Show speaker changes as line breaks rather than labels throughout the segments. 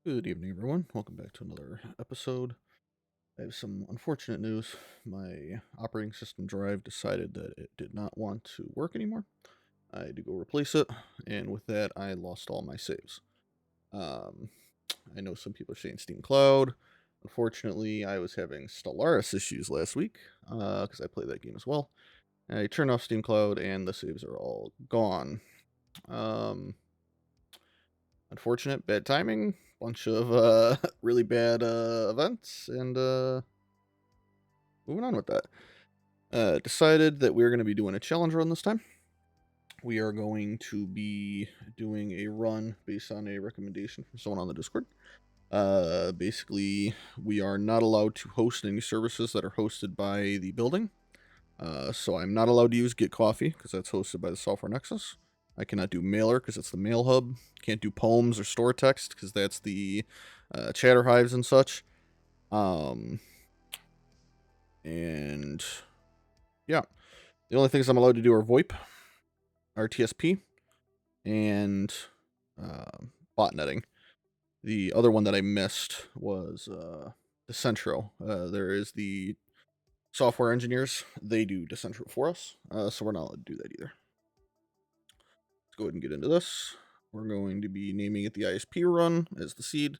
Good evening, everyone. Welcome back to another episode. I have some unfortunate news. My operating system drive decided that it did not want to work anymore. I had to go replace it, and with that, I lost all my saves. Um, I know some people are saying Steam Cloud. Unfortunately, I was having Stellaris issues last week because I played that game as well. I turned off Steam Cloud, and the saves are all gone. Um, Unfortunate, bad timing, bunch of really bad events, and moving on with that. Decided that we're going to be doing a challenge run this time. We are going to be doing a run based on a recommendation from someone on the Discord. Basically, we are not allowed to host any services that are hosted by the building. So I'm not allowed to use Get Coffee because that's hosted by the Software Nexus. I cannot do Mailer because it's the Mail Hub. Can't do Poems or Store Text because that's the Chatter Hives and such. And yeah, the only things I'm allowed to do are VoIP, RTSP, and botnetting. The other one that I missed was Decentro. There is the software engineers. They do Decentro for us, so we're not allowed to do that either. Let's go ahead and get into this. We're going to be naming it the ISP run as the seed,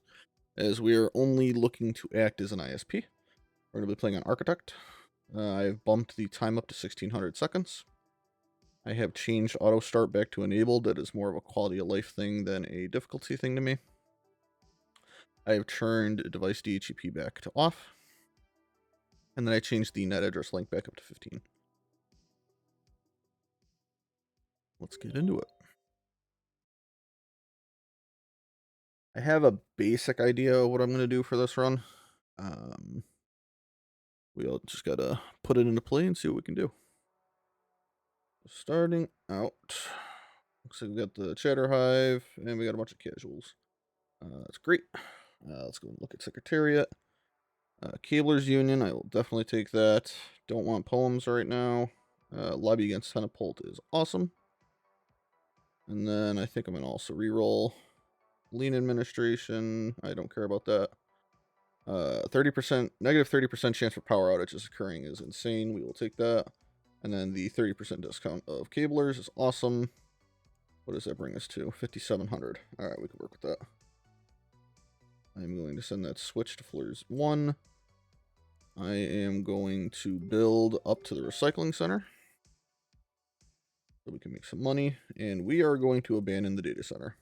as we are only looking to act as an ISP. We're going to be playing on Architect. I've bumped the time up to 1600 seconds. I have changed auto start back to enabled. That is more of a quality of life thing than a difficulty thing to me. I have turned device DHCP back to off. And then I changed the net address length back up to 15. Let's get into it. I have a basic idea of what I'm going to do for this run. We all just got to put it into play and see what we can do. Starting out, looks like we got the Chatter Hive, and we got a bunch of casuals. That's great. Let's go and look at Secretariat. Cabler's Union, I will definitely take that. Don't want Poems right now. Lobby against Tenapult is awesome. And then I think I'm going to also reroll Lean Administration. I don't care about that. 30%, negative 30% chance for power outages occurring is insane. We will take that. And then the 30% discount of Cablers is awesome. What does that bring us to? 5,700. All right, we can work with that. I'm going to send that switch to floors 1. I am going to build up to the recycling center so we can make some money, and we are going to abandon the data center.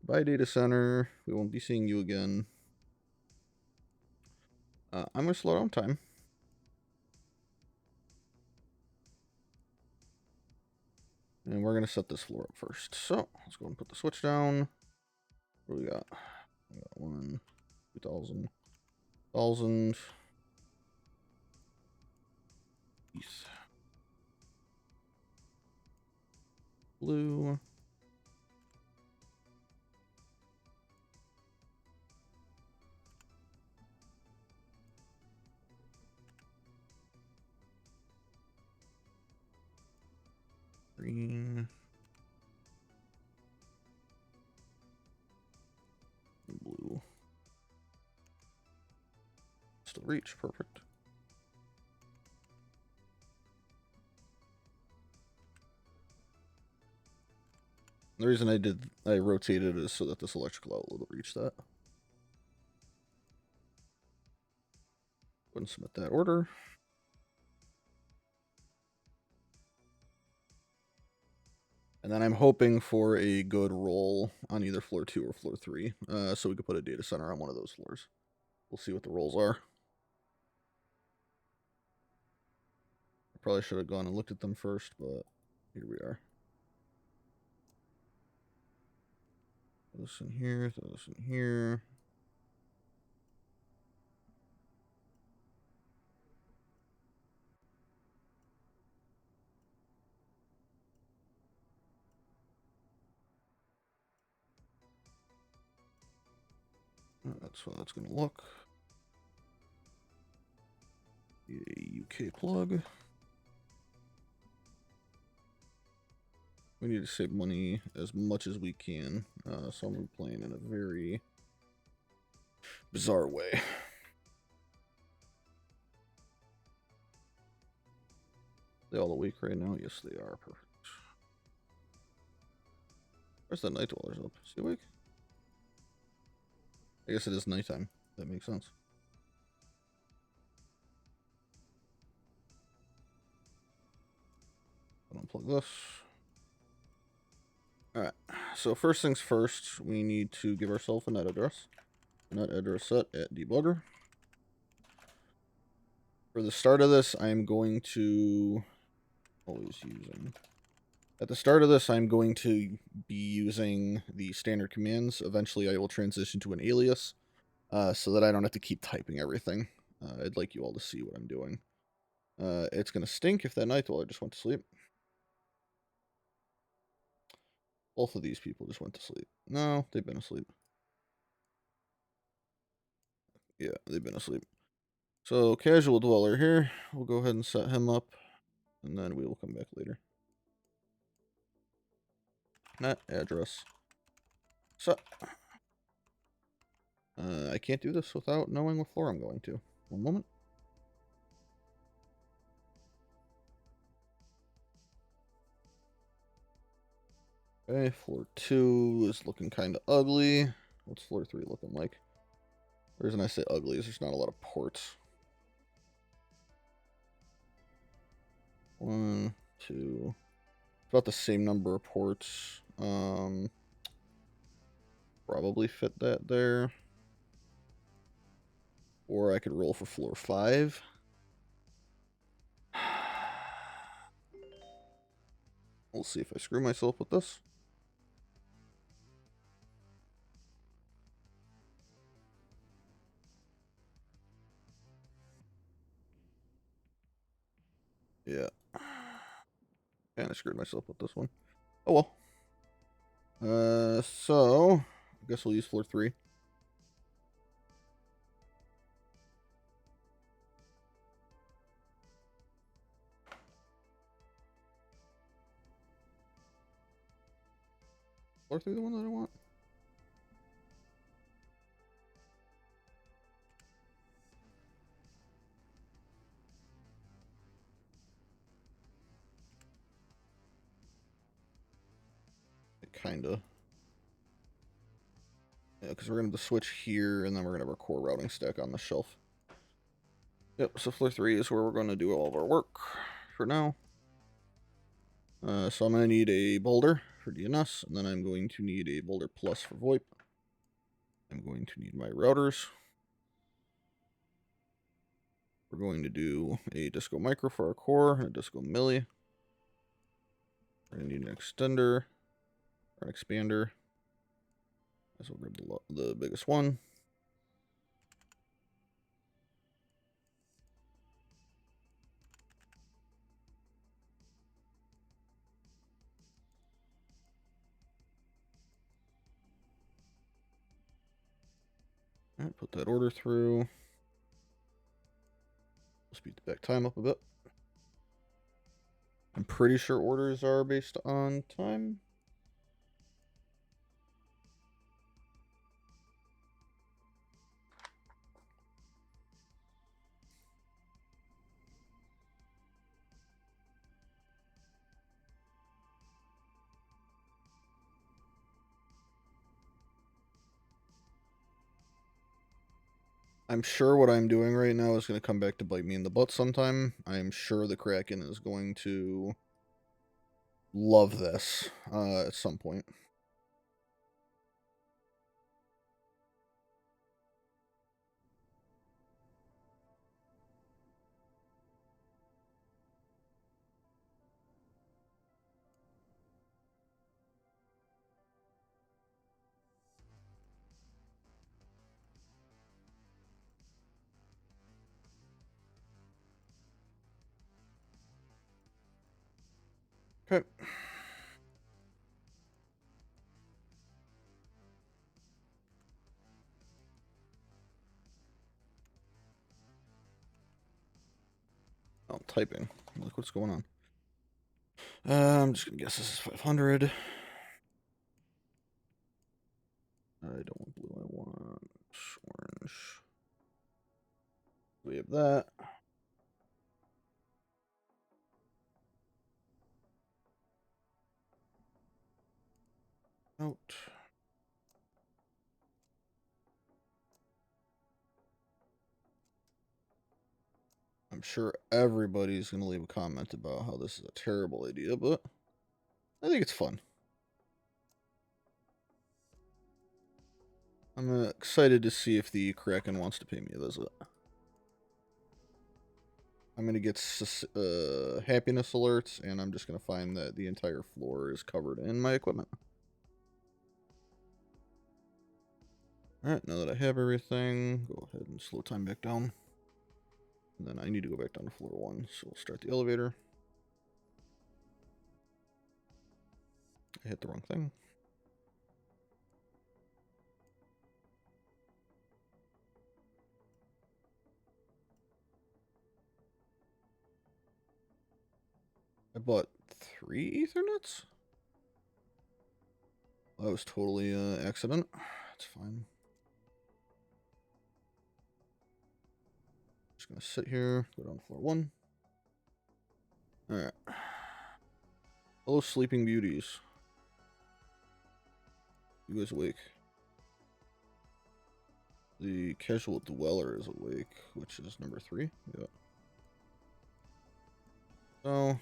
Bye, data center. We won't be seeing you again. I'm going to slow down time. And we're going to set this floor up first. So let's go and put the switch down. What do we got? We got 1, 2,000, 1,000. ETH. Blue. Green. Blue. Still reach. Perfect. The reason I rotated is so that this electrical outlet will reach that. Go and submit that order. And then I'm hoping for a good roll on either floor 2 or floor 3, so we could put a data center on one of those floors. We'll see what the rolls are. I probably should have gone and looked at them first, but here we are. Throw this in here, throw this in here. That's how that's going to look. A UK plug. We need to save money as much as we can. So I'm playing in a very bizarre way. They all awake right now? Yes, they are. Perfect. Where's the night dwellers up? Is he awake? I guess it is nighttime. That makes sense. I'll unplug this. Alright, so first things first, we need to give ourselves a net address. Net address set at debugger. For the start of this, I'm going to always using... At the start of this, I'm going to be using the standard commands. Eventually, I will transition to an alias, so that I don't have to keep typing everything. I'd like you all to see what I'm doing. It's going to stink if that night dweller just went to sleep. Both of these people just went to sleep. No, they've been asleep. Yeah, they've been asleep. So, casual dweller here. We'll go ahead and set him up, and then we will come back later. Net address set. I can't do this without knowing what floor I'm going to. One moment. Okay, floor 2 is looking kind of ugly. What's floor 3 looking like? The reason I say ugly is there's not a lot of ports. 1, 2. About the same number of ports. Probably fit that there. Or I could roll for floor 5. We'll see if I screw myself with this. Yeah. And I screwed myself with this one. Oh well. So I guess we'll use floor 3. Floor 3 the one that I want? Kinda. Yeah, because we're going to switch here, and then we're going to have our core routing stack on the shelf. Yep, so floor 3 is where we're going to do all of our work for now. So I'm going to need a boulder for DNS, and then I'm going to need a boulder plus for VoIP. I'm going to need my routers. We're going to do a Disco Micro for our core, and a Disco Milli. We're going to need an extender, or an expander. So we'll grab the biggest one. All right, put that order through. Speed the back time up a bit. I'm pretty sure orders are based on time. I'm sure what I'm doing right now is going to come back to bite me in the butt sometime. I'm sure the Kraken is going to love this at some point. Okay. Oh, I'm typing. Look what's going on. I'm just gonna guess this is 500. I don't want blue, I want orange. We have that. Out. I'm sure everybody's going to leave a comment about how this is a terrible idea, but I think it's fun. I'm excited to see if the Kraken wants to pay me a visit. I'm going to get happiness alerts, and I'm just going to find that the entire floor is covered in my equipment. Alright, now that I have everything, go ahead and slow time back down. And then I need to go back down to floor 1, so we'll start the elevator. I hit the wrong thing. I bought 3 Ethernets? That was totally an accident. That's fine. Just gonna sit here, go down to floor 1. Alright. Hello, sleeping beauties. You guys awake? The casual dweller is awake, which is number 3. Yeah. So,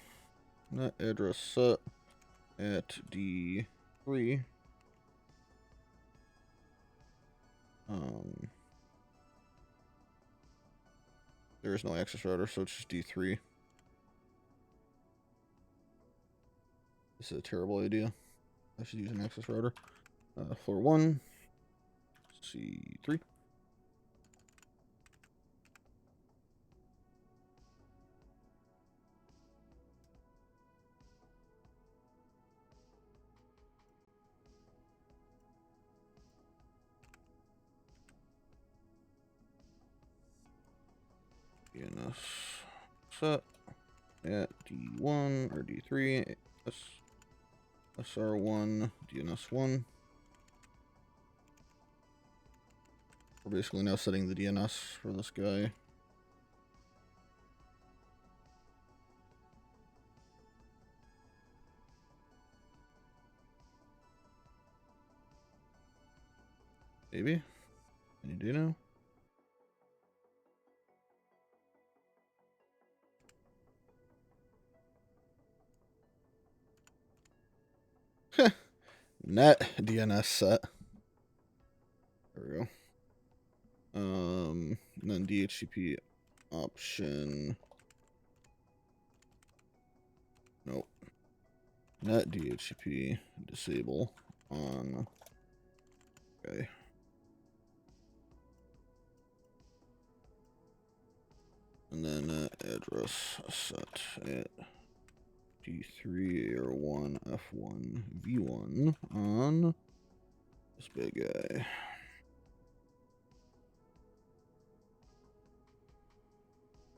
net address set at D3. There is no access router, so it's just D3. This is a terrible idea. I should use an access router. Floor 1, C3. DNS set at D1 or D3. SR1, DNS1. We're basically now setting the DNS for this guy. Maybe? Any do now? Net DNS set. There we go. And then DHCP option. Nope. Net DHCP disable on. Okay. And then address set at D3 Air1 F1 V1 on this big guy.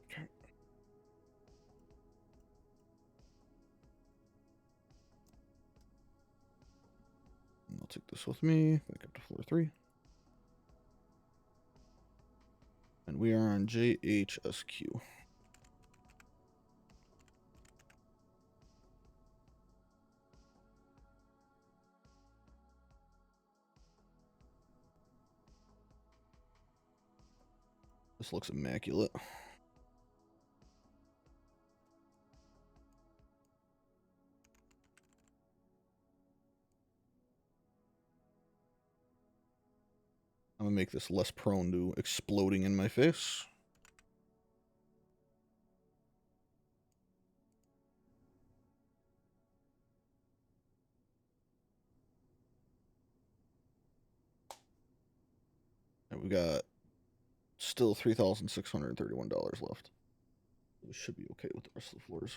Okay. And I'll take this with me back up to floor 3. And we are on JHSQ. This looks immaculate. I'm gonna make this less prone to exploding in my face. And we got still $3,631 left. We should be okay with the rest of the floors.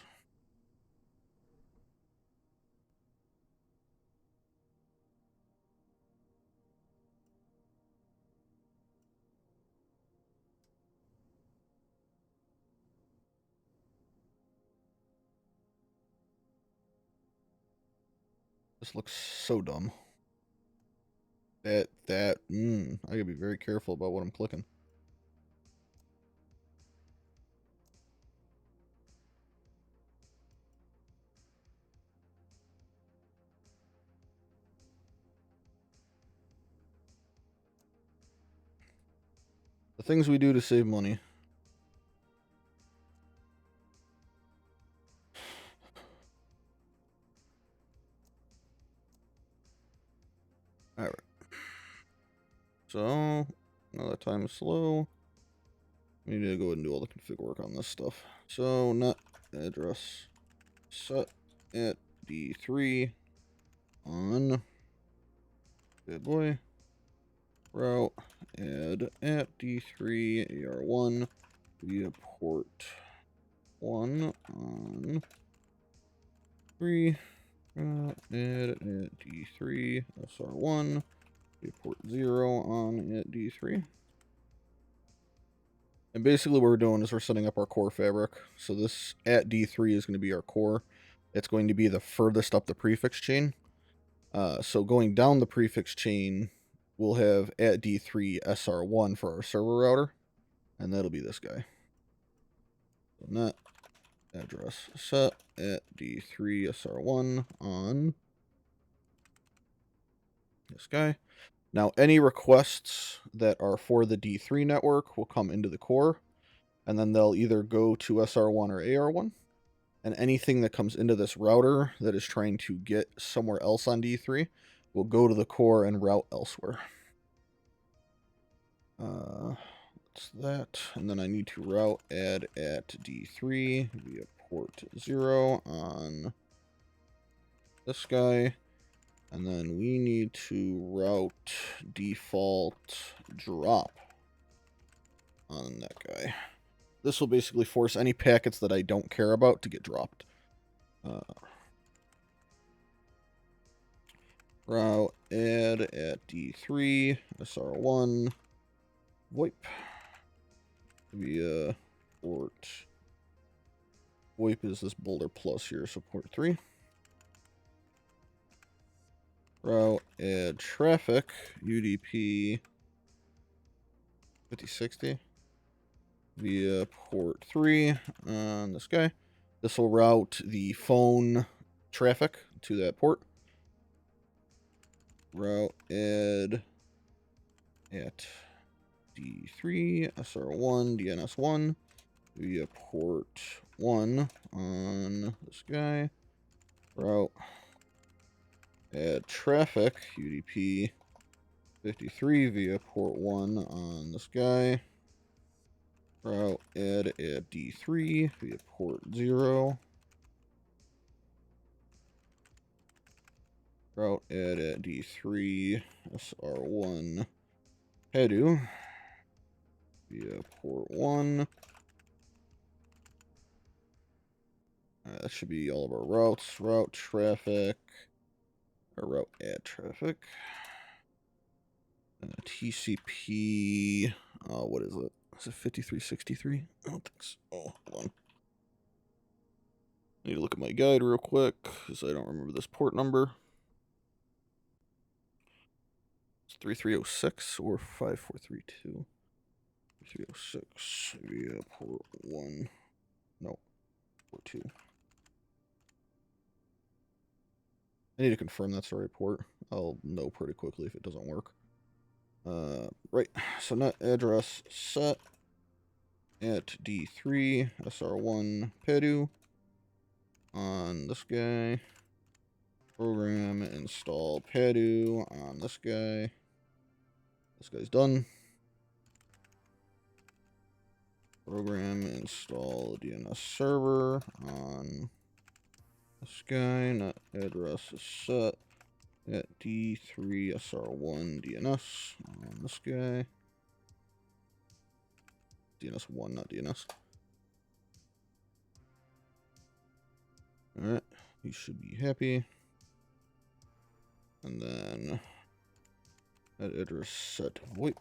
This looks so dumb. I gotta be very careful about what I'm clicking. The things we do to save money. Alright. So, now that time is slow. We need to go ahead and do all the config work on this stuff. So, net address set at D3 on good boy. Route add at D3 AR1 via port 1 on 3. Add at D3 SR1 via port 0 on at D3. And basically what we're doing is we're setting up our core fabric. So this at D3 is going to be our core. It's going to be the furthest up the prefix chain. So going down the prefix chain, we'll have at D3 SR1 for our server router. And that'll be this guy. So net address set at D3 SR1 on this guy. Now, any requests that are for the D3 network will come into the core, and then they'll either go to SR1 or AR1. And anything that comes into this router that is trying to get somewhere else on D3 will go to the core and route elsewhere. That's that. And then I need to route add at D3 via port 0 on this guy. And then we need to route default drop on that guy. This will basically force any packets that I don't care about to get dropped. Route add at D3 SR1 VOIP via port. VOIP is this boulder plus here, so port 3. Route add traffic UDP 5060 via port 3 on this guy. This will route the phone traffic to that port. Route add at D3 SR1 DNS1 via port 1 on this guy. Route add traffic UDP 53 via port 1 on this guy. Route add at D3 via port 0. Route add at D3 SR1 headu via port 1. That should be all of our routes. Route traffic, or route add traffic. TCP, what is it? Is it 5363? I don't think so. Oh, hold on. I need to look at my guide real quick, because I don't remember this port number. It's 3306 or 5432. 3306 via port 1. No, port 2. I need to confirm that's the right port. I'll know pretty quickly if it doesn't work. Right, so net address set at D3 SR1 pedu on this guy. Program install pedu on this guy. This guy's done. Program install DNS server on this guy. Net address is set at D3 SR1 DNS on this guy. DNS1, not DNS. Alright, he should be happy. And then that address set VOIP.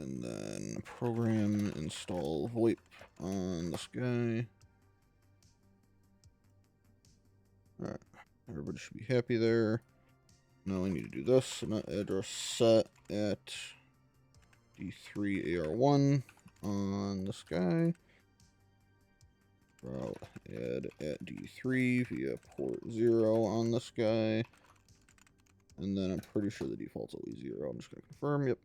And then program install VoIP on this guy. Alright, everybody should be happy there. Now I need to do this. Net address set at D3AR1 on this guy. Route add at D3 via port 0 on this guy. And then I'm pretty sure the default's always 0. I'm just going to confirm. Yep.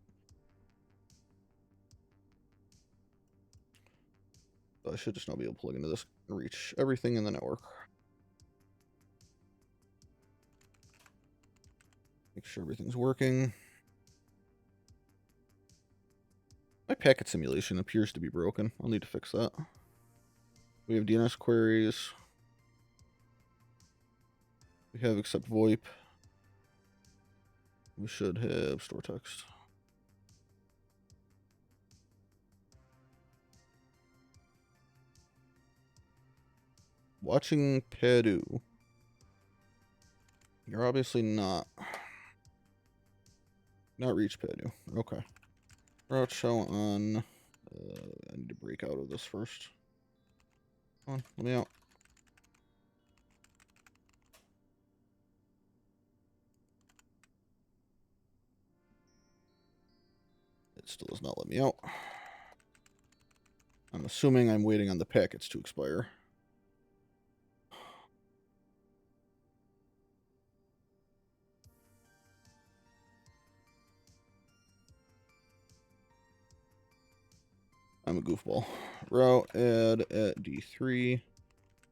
So I should just now be able to plug into this and reach everything in the network. Make sure everything's working. My packet simulation appears to be broken. I'll need to fix that. We have DNS queries. We have accept VoIP. We should have store text. Watching Padu. You're obviously not reach Padu. Okay. Route show on. I need to break out of this first. Come on, let me out. It still does not let me out. I'm assuming I'm waiting on the packets to expire. I'm a goofball. Route add at D3,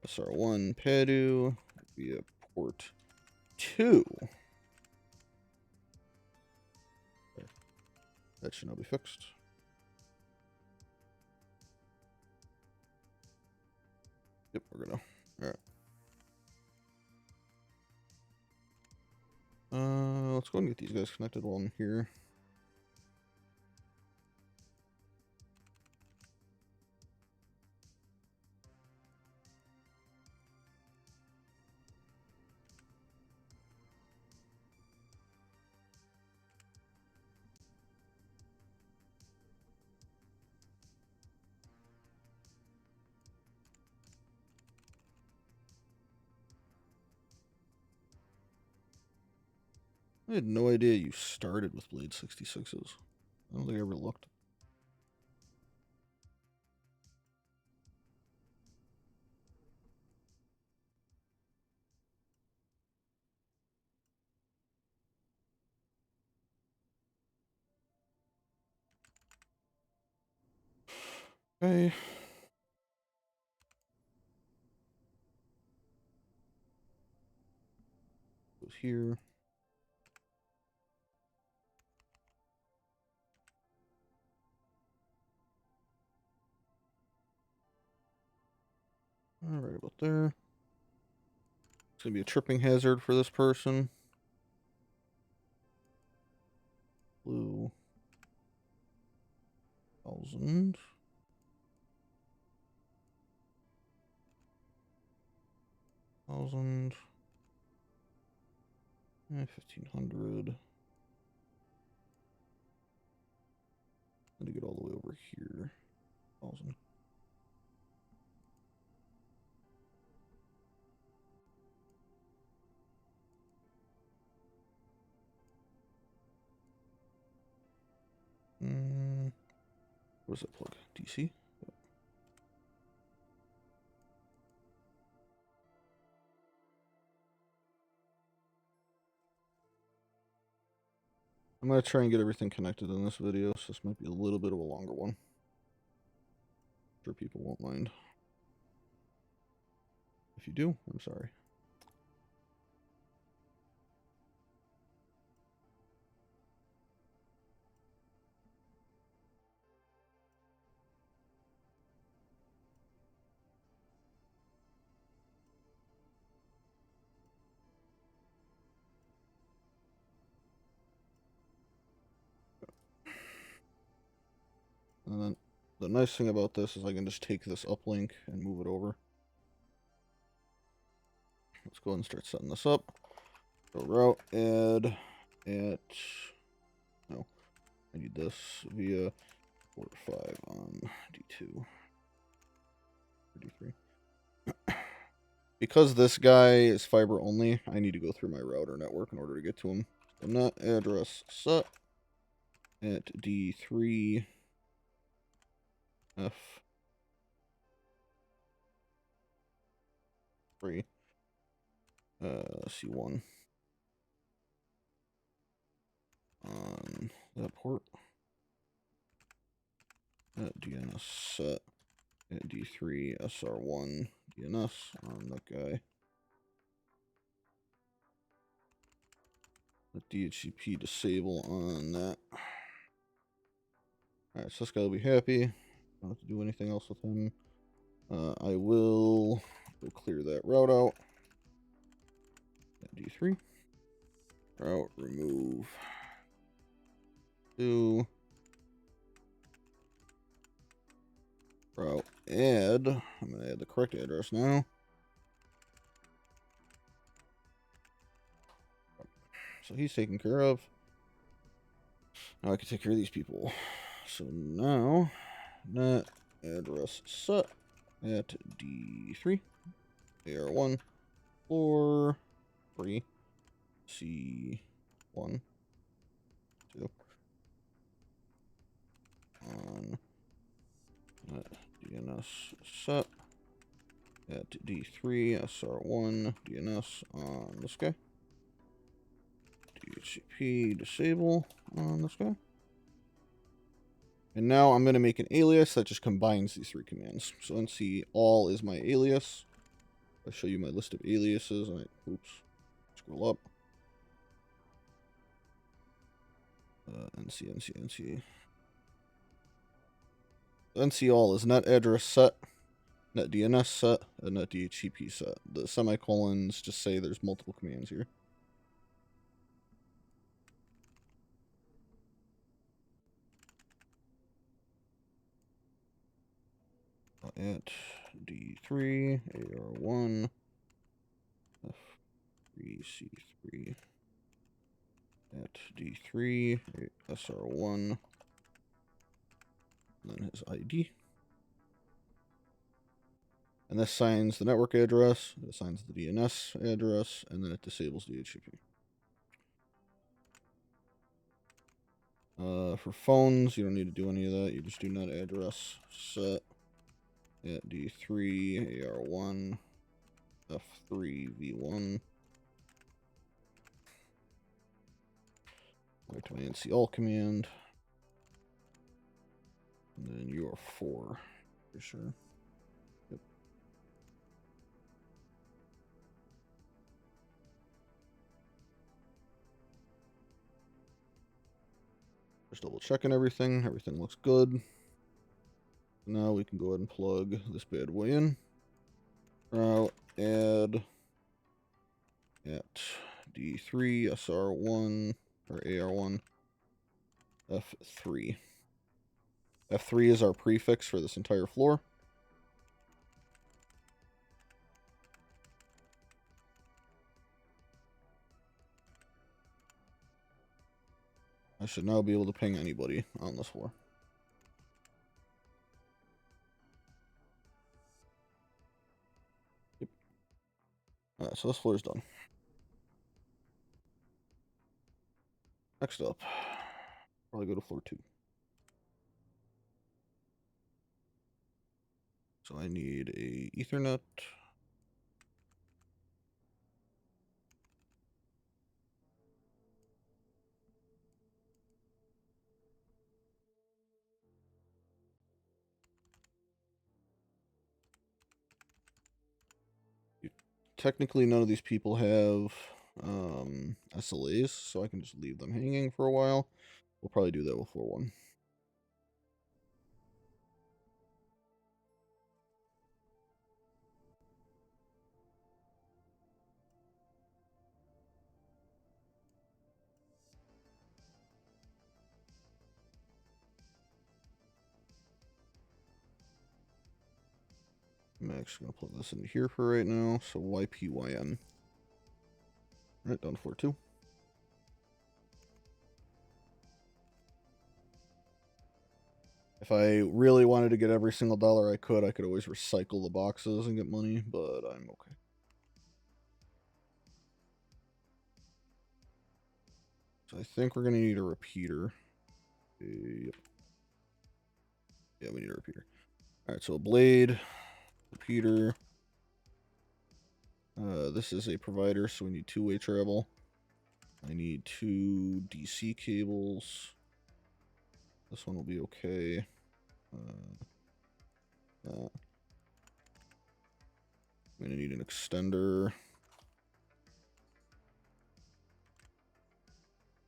SR1 Padu via port 2. Okay. That should now be fixed. Yep, we're gonna. Alright. Let's go and get these guys connected while I'm here. I had no idea you started with Blade 66s. I don't think I ever looked. Okay. Goes here. All right, about there. It's gonna be a tripping hazard for this person. Blue. 1,000. 1,000. 1,500. And to get all the way over here. 1,000. What does that plug? DC? Yep. I'm going to try and get everything connected in this video, so this might be a little bit of a longer one. I'm sure people won't mind. If you do, I'm sorry. And then the nice thing about this is I can just take this uplink and move it over. Let's go ahead and start setting this up. So route add at, no, I need this via port 5 on D2 or D3. Because this guy is fiber only, I need to go through my router network in order to get to him. So net address set at D3 F3 C1 on that port at DNS set at D3 SR1 DNS on that guy. Let DHCP disable on that. Alright, so this guy will be happy. Don't have to do anything else with him. I will go clear that route out. At D3. Route remove 2. Route add. I'm going to add the correct address now. So he's taken care of. Now I can take care of these people. So now, net address set at D3 AR1 floor 3 C1 2 on net DNS set at D3 SR1 DNS on this guy. DHCP disable on this guy. And now I'm going to make an alias that just combines these three commands. So NC all is my alias. I'll show you my list of aliases. Oops. Scroll up. NC. NC all is net address set, net DNS set, and net DHCP set. The semicolons just say there's multiple commands here. At D3 AR1 F3C3 at D3 SR1, and then his ID. And this signs the network address, it assigns the DNS address, and then it disables DHCP. For phones, you don't need to do any of that. You just do net address set at D3 AR1 F3 V1. Go to my NC all command. And then UR4 for sure. Yep. Just double checking everything. Everything looks good. Now we can go ahead and plug this bad boy in. Route add at D3 SR1 or AR1 F3. F3 is our prefix for this entire floor. I should now be able to ping anybody on this floor. Yep. Alright, so this floor is done. Next up, probably go to floor 2. So I need a Ethernet. Technically, none of these people have SLAs, so I can just leave them hanging for a while. We'll probably do that with floor 1. I'm actually going to plug this into here for right now. So YPYN. Alright, down to floor 2. If I really wanted to get every single dollar I could always recycle the boxes and get money, but I'm okay. So I think we're going to need a repeater. Yep. Yeah, we need a repeater. Alright, so a blade, repeater. This is a provider, so we need two-way travel. I need 2 DC cables. This one will be okay. I'm going to need an extender.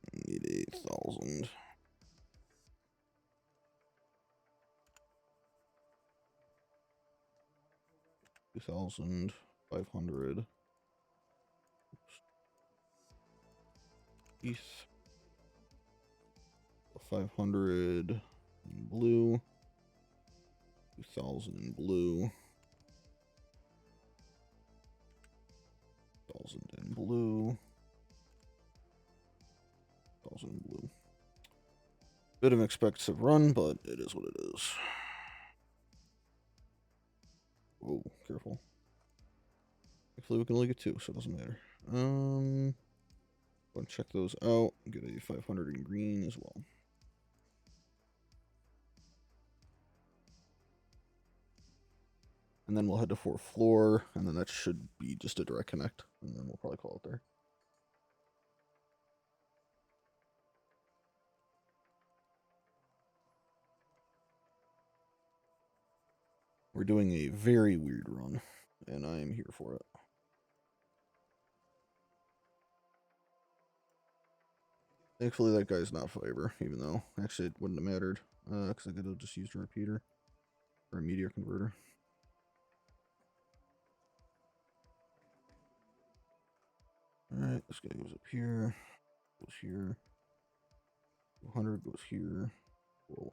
I need 8,000. 2,500. ETH. 500 in blue. 2,000 in blue. 1,000 in blue. 1,000 in blue. Bit of an expensive run, but it is what it is. Whoa, careful. Hopefully we can only get 2, so it doesn't matter. Go and check those out. Get a 500 in green as well. And then we'll head to 4th floor, and then that should be just a direct connect, and then we'll probably call it there. We're doing a very weird run, and I am here for it. Thankfully, that guy's not fiber, even though actually it wouldn't have mattered, because I could have just used a repeater or a meteor converter. Alright, this guy goes up here, goes here. 200 goes here. Whoa.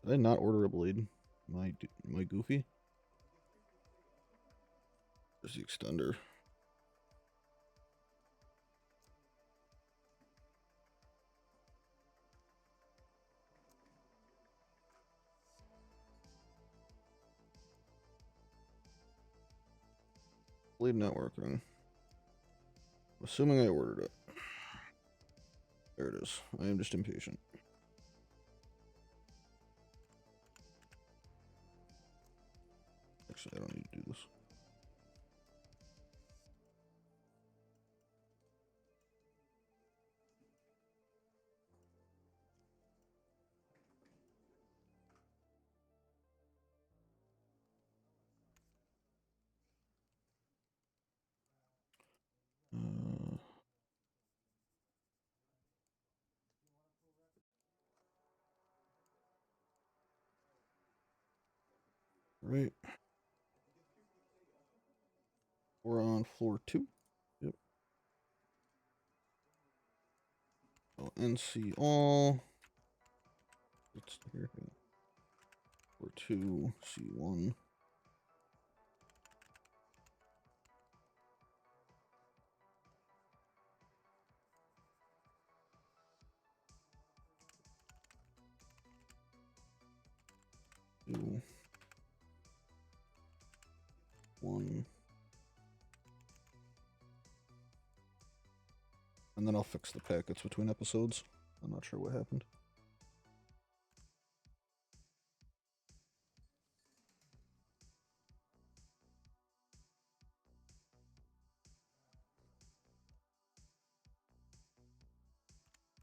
Did I not order a blade? Am I goofy? There's the extender. Blade not working. I'm assuming I ordered it. There it is. I am just impatient. Actually, I don't need to do this. Right. We're on floor 2. Yep. Oh, NC all. It's here. Floor 2, C1. Two. 1. And then I'll fix the packets between episodes. I'm not sure what happened.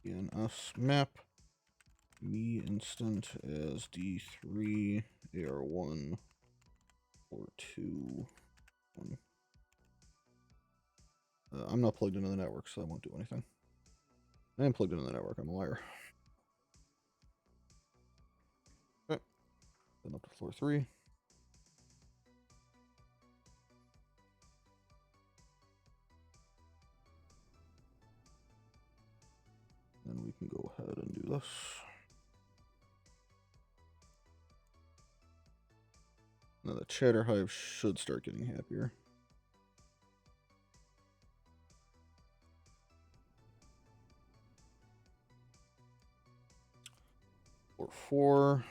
DNS map. Me instant as D3 AR1 or 2 1. I'm not plugged into the network, so I won't do anything. I am plugged into the network. I'm a liar. Okay. Then up to floor 3. Then we can go ahead and do this. Now the chatter hive should start getting happier. 4.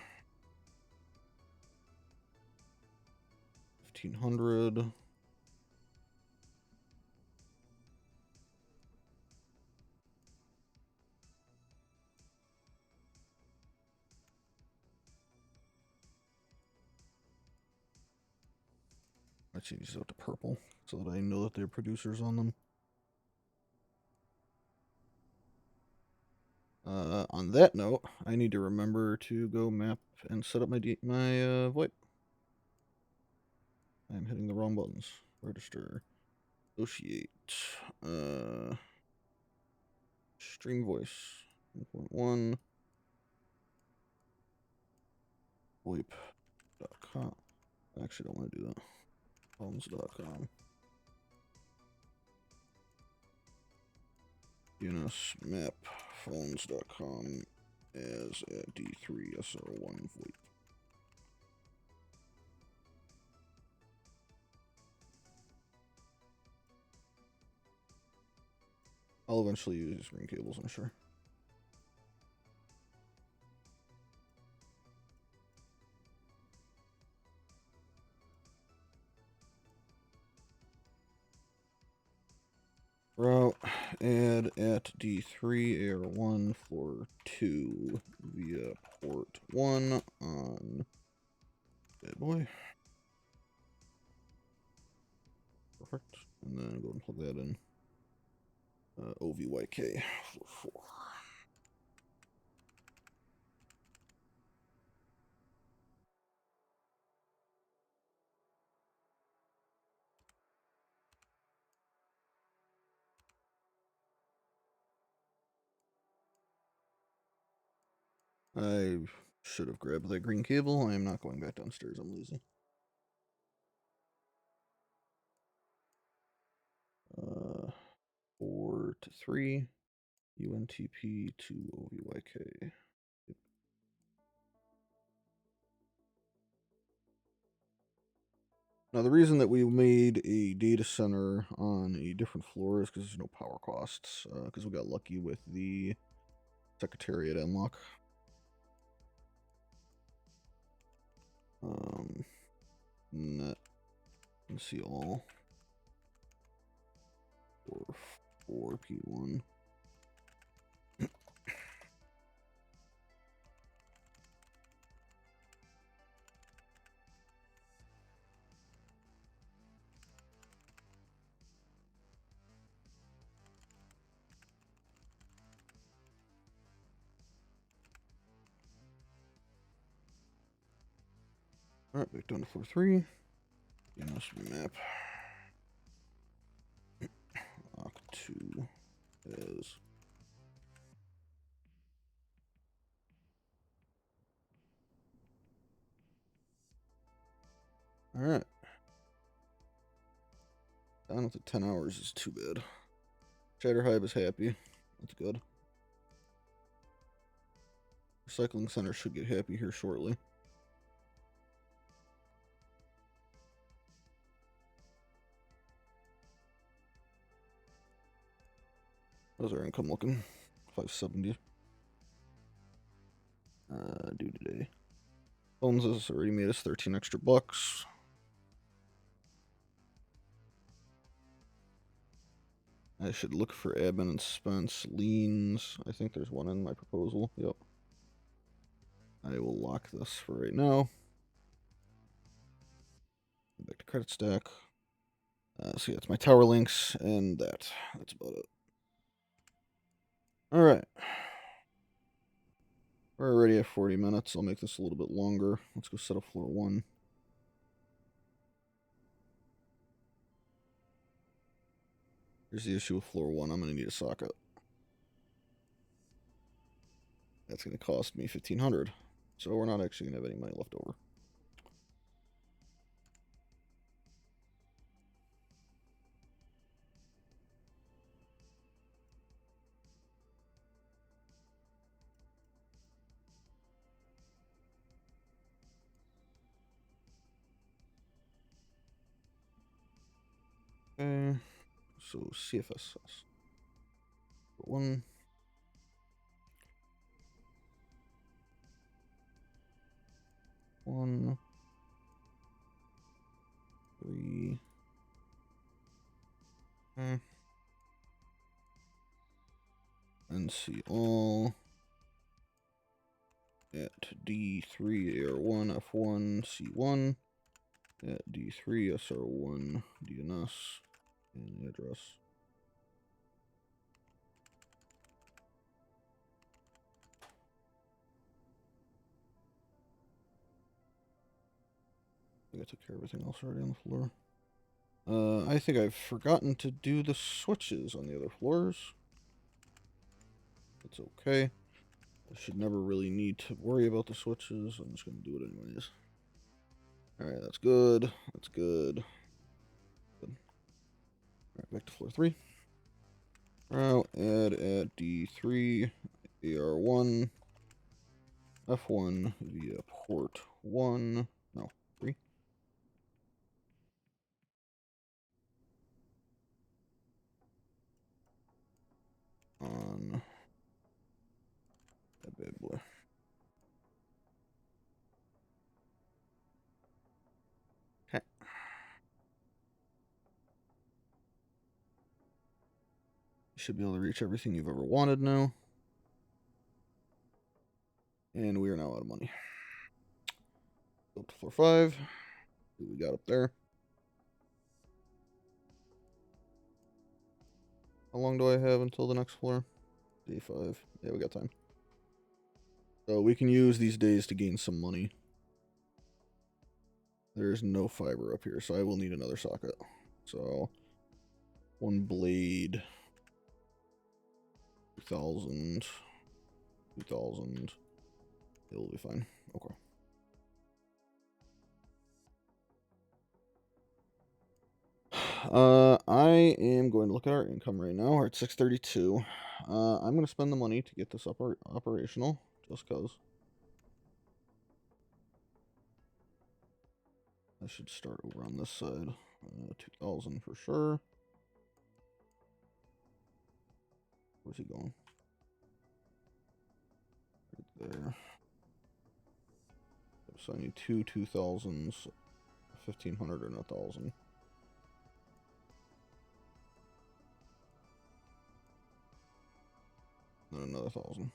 1500. I change these out to purple so that I know that they're producers on them. On that note, I need to remember to go map and set up my VoIP. I'm hitting the wrong buttons. Register, associate, stream voice 1.1, VoIP.com. I actually don't want to do that. Phones.com. DNS map phones.com as at D3SR1 VoIP. I'll eventually use these green cables, I'm sure. Route add at D3 AR1 floor 2 via port 1 on bad boy. Perfect. And then go and plug that in. OVYK floor 4. I should have grabbed that green cable. I am not going back downstairs. I'm lazy. 4 to 3. UNTP to OVYK. Yep. Now, the reason that we made a data center on a different floor is because there's no power costs. Because we got lucky with the Secretariat unlock. Net and see all. 4P1. Alright, back down to floor 3. DNS map. Lock 2 is. Alright. Down to 10 hours is too bad. Chatterhive is happy. That's good. Recycling center should get happy here shortly. How's our income looking? 570. Due today. Phones has already made us 13 extra bucks. I should look for admin and expense liens. I think there's one in my proposal. Yep. I will lock this for right now. Back to credit stack. So yeah, it's my tower links and that's about it. All right. We're already at 40 minutes. I'll make this a little bit longer. Let's go set up floor 1. Here's the issue with floor 1. I'm going to need a socket. That's going to cost me 1,500. So we're not actually going to have any money left over. Okay. So CFS. 1. F1, 3. NC all at D3 AR1 F1 C1 at D3 SR1 DNS and address. I think I took care of everything else already on the floor. I think I've forgotten to do the switches on the other floors. It's okay. I should never really need to worry about the switches. I'm just going to do it anyways. Alright, that's good. That's good. Good. Alright, back to floor 3. Route add at D3, AR1, F1 via port 1. No, 3. On that bad boy. Okay. You should be able to reach everything you've ever wanted now. And we are now out of money. Go up to floor 5. See what we got up there. How long do I have until the next floor? Day 5. Yeah, we got time. So we can use these days to gain some money. There's no fiber up here, so I will need another socket. So, 1 blade, 2,000, 2,000. It'll be fine. Okay. I am going to look at our income right now. We're at 632. I'm going to spend the money to get this operational, just because. I should start over on this side. 2,000 for sure. Where's he going? Right there. So I need 2,000s, 1,500 and 1,000. And another 1,000.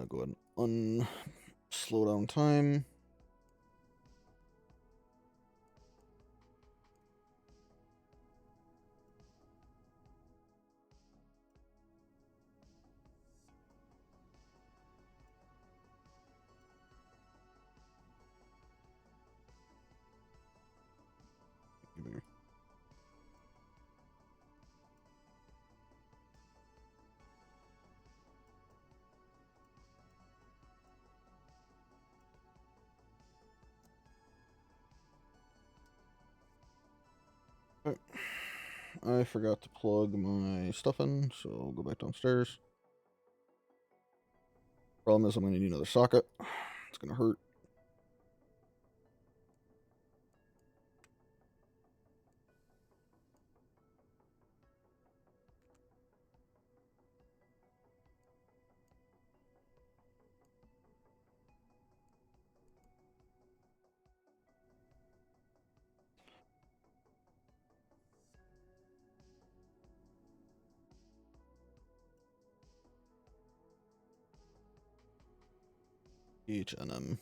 Go ahead and slow down time. Right. I forgot to plug my stuff in, so I'll go back downstairs. Problem is I'm going to need another socket. It's going to hurt. HNM.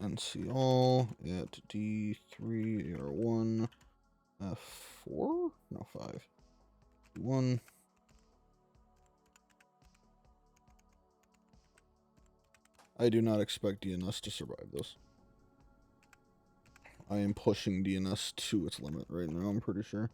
NC all at D3 AR1 F4? No, 5. 1. I do not expect DNS to survive this. I am pushing DNS to its limit right now, I'm pretty sure.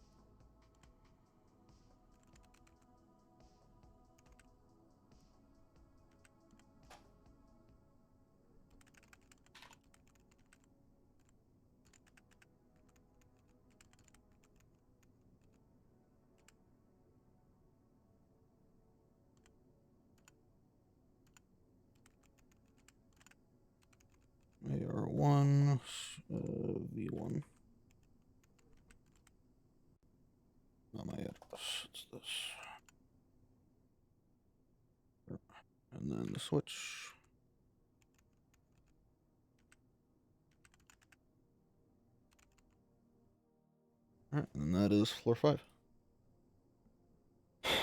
AR1, V1. Not my address, it's this. And then the switch. Alright, and that is floor 5.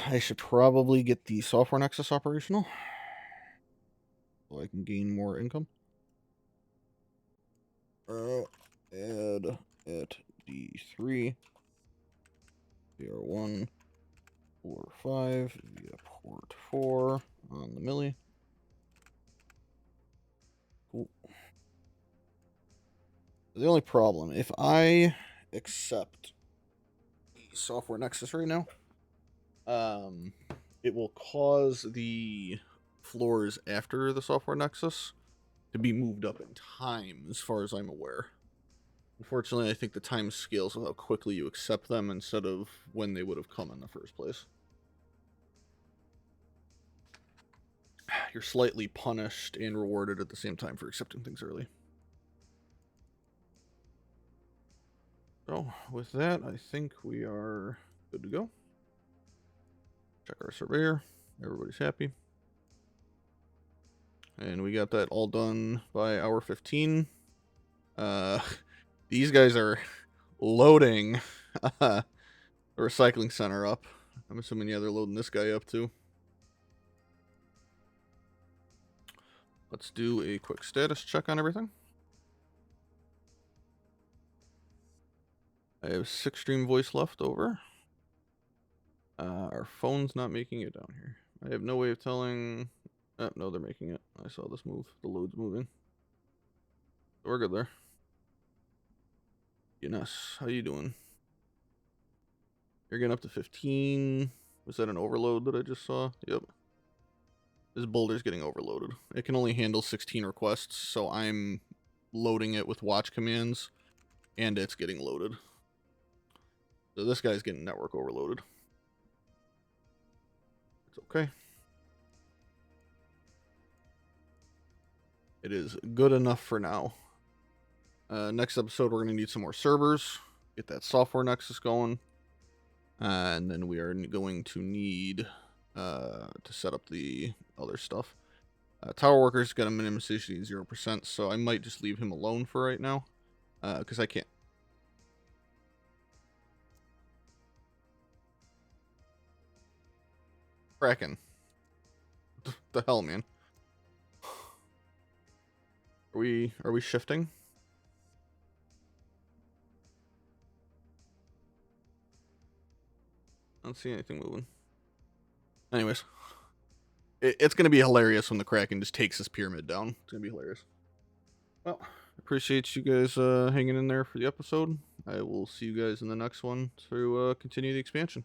I should probably get the software nexus operational so I can gain more income. Add at D3, AR1, port 5 via port 4 on the milli. Cool. The only problem, if I accept the software nexus right now, it will cause the floors after the software nexus to be moved up in time, as far as I'm aware. Unfortunately, I think the time scales with how quickly you accept them instead of when they would have come in the first place. You're slightly punished and rewarded at the same time for accepting things early. So, with that, I think we are good to go. Check our surveyor. Everybody's happy. And we got that all done by hour 15. These guys are loading the recycling center up. I'm assuming, yeah, they're loading this guy up too. Let's do a quick status check on everything. I have 6 stream voice left over. Our phone's not making it down here. I have no way of telling... Oh, no, they're making it. I saw this move. The load's moving. We're good there. Yes, how you doing? You're getting up to 15. Was that an overload that I just saw? Yep. This boulder's getting overloaded. It can only handle 16 requests, so I'm loading it with watch commands, and it's getting loaded. So this guy's getting network overloaded. It's okay. It is good enough for now. Next episode, we're going to need some more servers. Get that software nexus going. And then we are going to need to set up the other stuff. Tower worker's got a minimum safety 0%, so I might just leave him alone for right now. Because I can't. Kraken. What the hell, man? Are we shifting? I don't see anything moving. Anyways. It's going to be hilarious when the Kraken just takes this pyramid down. It's going to be hilarious. Well, appreciate you guys hanging in there for the episode. I will see you guys in the next one to continue the expansion.